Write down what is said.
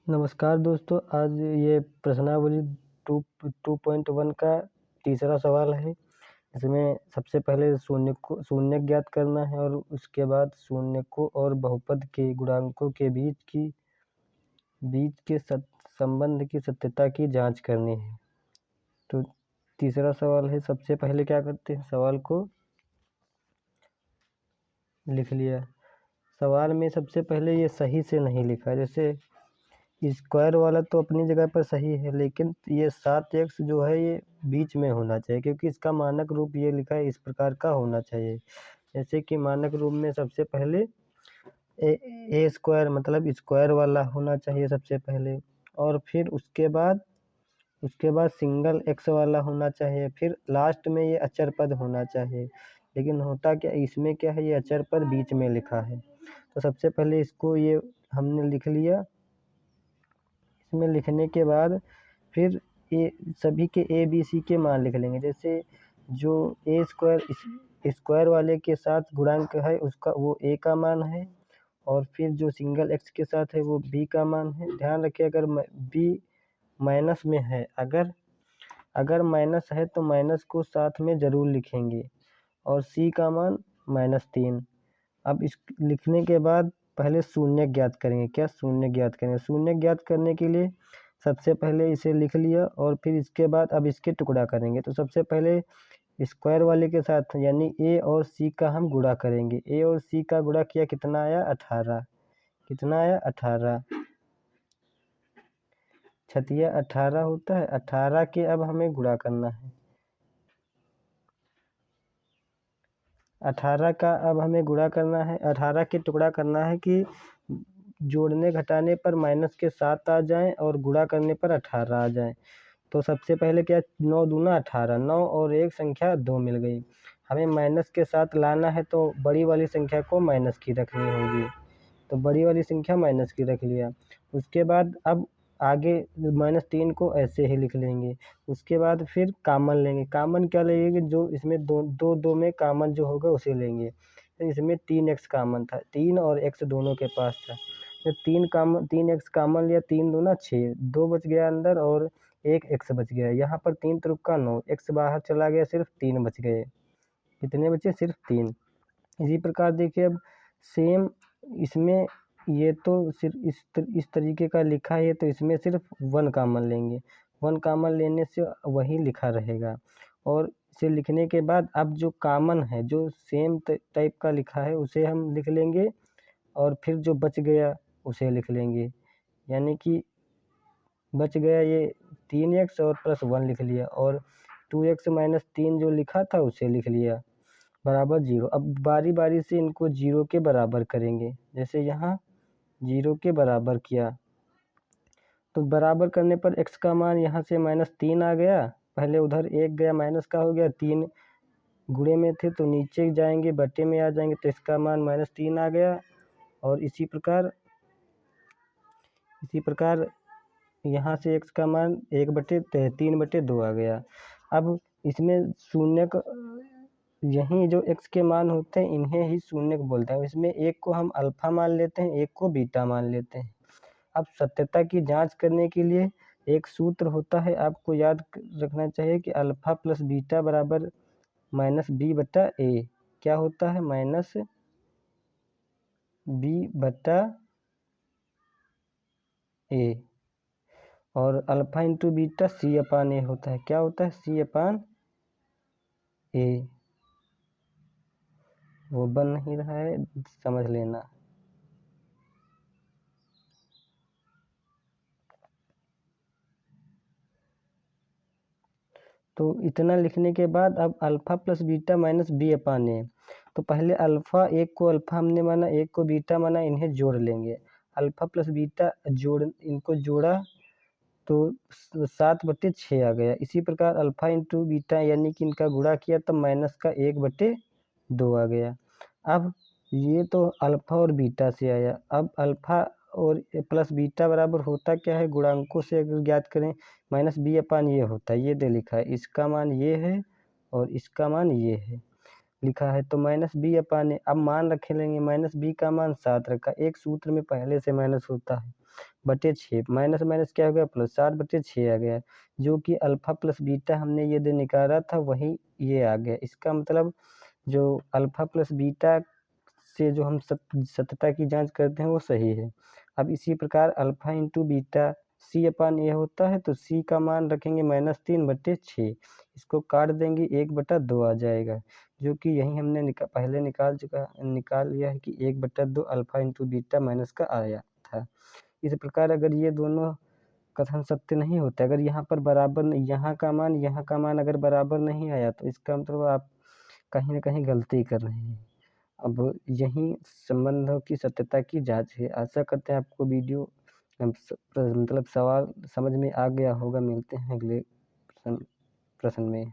नमस्कार दोस्तों, आज ये प्रश्नावली 2.1 का तीसरा सवाल है। इसमें सबसे पहले शून्य ज्ञात करना है और उसके बाद शून्य को और बहुपद के गुणांकों के बीच के संबंध की सत्यता की जांच करनी है। तो तीसरा सवाल है, सबसे पहले क्या करते हैं, सवाल को लिख लिया। सवाल में सबसे पहले ये सही से नहीं लिखा, जैसे स्क्वायर वाला तो अपनी जगह पर सही है, लेकिन ये 7x जो है ये बीच में होना चाहिए, क्योंकि इसका मानक रूप ये लिखा है इस प्रकार का होना चाहिए। जैसे कि मानक रूप में सबसे पहले ए स्क्वायर मतलब स्क्वायर वाला होना चाहिए सबसे पहले, और फिर उसके बाद सिंगल x वाला होना चाहिए, फिर लास्ट में ये अचर पद होना चाहिए। लेकिन होता क्या, इसमें क्या है, ये अचर पद बीच में लिखा है। तो सबसे पहले इसको ये हमने लिख लिया। इसमें लिखने के बाद फिर सभी के ए बी सी के मान लिख लेंगे। जैसे जो ए स्क्वायर वाले के साथ गुणांक है उसका वो ए का मान है, और फिर जो सिंगल एक्स के साथ है वो बी का मान है। ध्यान रखिए, अगर बी माइनस में है, अगर माइनस है तो माइनस को साथ में ज़रूर लिखेंगे, और सी का मान -3। अब इस लिखने के बाद पहले शून्य ज्ञात करेंगे। क्या शून्य ज्ञात करेंगे? शून्य ज्ञात करने के लिए सबसे पहले इसे लिख लिया, और फिर इसके बाद अब इसके टुकड़ा करेंगे। तो सबसे पहले स्क्वायर वाले के साथ यानी ए और सी का हम गुणा करेंगे। ए और सी का गुणा किया, कितना आया, 18। कितना आया, 18। छतिया 18 होता है। 18 के अब हमें गुणा करना है। 18 का अब हमें गुणा करना है। 18 के टुकड़ा करना है कि जोड़ने घटाने पर माइनस के 7 आ जाएं और गुणा करने पर 18 आ जाएं। तो सबसे पहले क्या, 9 दूना 18, 9 और एक संख्या 2 मिल गई। हमें माइनस के साथ लाना है तो बड़ी वाली संख्या को माइनस की रखनी होगी, तो बड़ी वाली संख्या माइनस की रख लिया। उसके बाद अब आगे -3 को ऐसे ही लिख लेंगे। उसके बाद फिर कामन लेंगे। कामन क्या लेंगे, जो इसमें दो में कामन जो होगा उसे लेंगे। तो इसमें 3x कामन था, 3 और x दोनों के पास था। तो 3x कामन लिया, 3 दूना 6, 2 बच गया अंदर और एक x बच गया। यहाँ पर 3 त्रिका 9, x बाहर चला गया, सिर्फ 3 बच गए। कितने बचे, सिर्फ 3। इसी प्रकार देखिए, अब सेम इसमें ये तो सिर्फ इस तरीके का लिखा है, तो इसमें सिर्फ 1 कामन लेंगे। 1 कामन लेने से वही लिखा रहेगा, और इसे लिखने के बाद अब जो कामन है, जो सेम टाइप का लिखा है उसे हम लिख लेंगे, और फिर जो बच गया उसे लिख लेंगे। यानी कि बच गया ये 3x और +1 लिख लिया, और 2x - 3 जो लिखा था उसे लिख लिया, बराबर 0। अब बारी बारी से इनको 0 के बराबर करेंगे। जैसे यहाँ 0 के बराबर किया, तो बराबर करने पर x का मान यहाँ से -3 आ गया। पहले उधर 1 गया, माइनस का हो गया, 3 गुणे में थे तो नीचे जाएंगे, बटे में आ जाएंगे, तो इसका मान -3 आ गया। और इसी प्रकार यहाँ से x का मान 3/2 आ गया। अब इसमें शून्य का, यहीं जो x के मान होते हैं इन्हें ही शून्य बोलते हैं। इसमें एक को हम अल्फा मान लेते हैं, एक को बीटा मान लेते हैं। अब सत्यता की जांच करने के लिए एक सूत्र होता है, आपको याद रखना चाहिए कि अल्फा प्लस बीटा बराबर -b/a। क्या होता है, -b/a, और अल्फा इंटू बीटा c/a होता है। क्या होता है, c/a। वो बन नहीं रहा है, समझ लेना। तो इतना लिखने के बाद अब अल्फा प्लस बीटा -b/a। तो पहले एक को अल्फा हमने माना, एक को बीटा माना, इन्हें जोड़ लेंगे। अल्फा प्लस बीटा इनको जोड़ा तो 7/6 आ गया। इसी प्रकार अल्फा इंटू बीटा यानी कि इनका गुणा किया तब -1/2 आ गया। अब ये तो अल्फा और बीटा से आया। अब अल्फा और प्लस बीटा बराबर होता क्या है, गुणांकों से अगर ज्ञात करें, -b/, ये होता है, ये दे लिखा है, इसका मान ये है और इसका मान ये है लिखा है। तो -b/, अब मान रखे लेंगे, -b का मान 7 रखा, एक सूत्र में पहले से माइनस होता है। बटे 6, माइनस माइनस क्या हो गया प्लस, 60/6 आ गया, जो कि अल्फ़ा प्लस बीटा हमने ये निकाला था वही ये आ गया। इसका मतलब जो अल्फ़ा प्लस बीटा से जो हम सत्यता की जांच करते हैं वो सही है। अब इसी प्रकार अल्फ़ा इंटू बीटा C/A होता है, तो C का मान रखेंगे -3/6, इसको काट देंगे 1/2 आ जाएगा, जो कि यही हमने पहले निकाल लिया है कि 1/2 अल्फ़ा इंटू बीटा माइनस का आया था। इस प्रकार अगर ये दोनों कथन सत्य नहीं होते, अगर यहाँ पर बराबर यहाँ का मान अगर बराबर नहीं आया, तो इसका मतलब आप कहीं न कहीं गलती कर रहे हैं। अब यही संबंधों की सत्यता की जाँच है। आशा करते हैं आपको वीडियो मतलब सवाल समझ में आ गया होगा। मिलते हैं अगले प्रश्न में।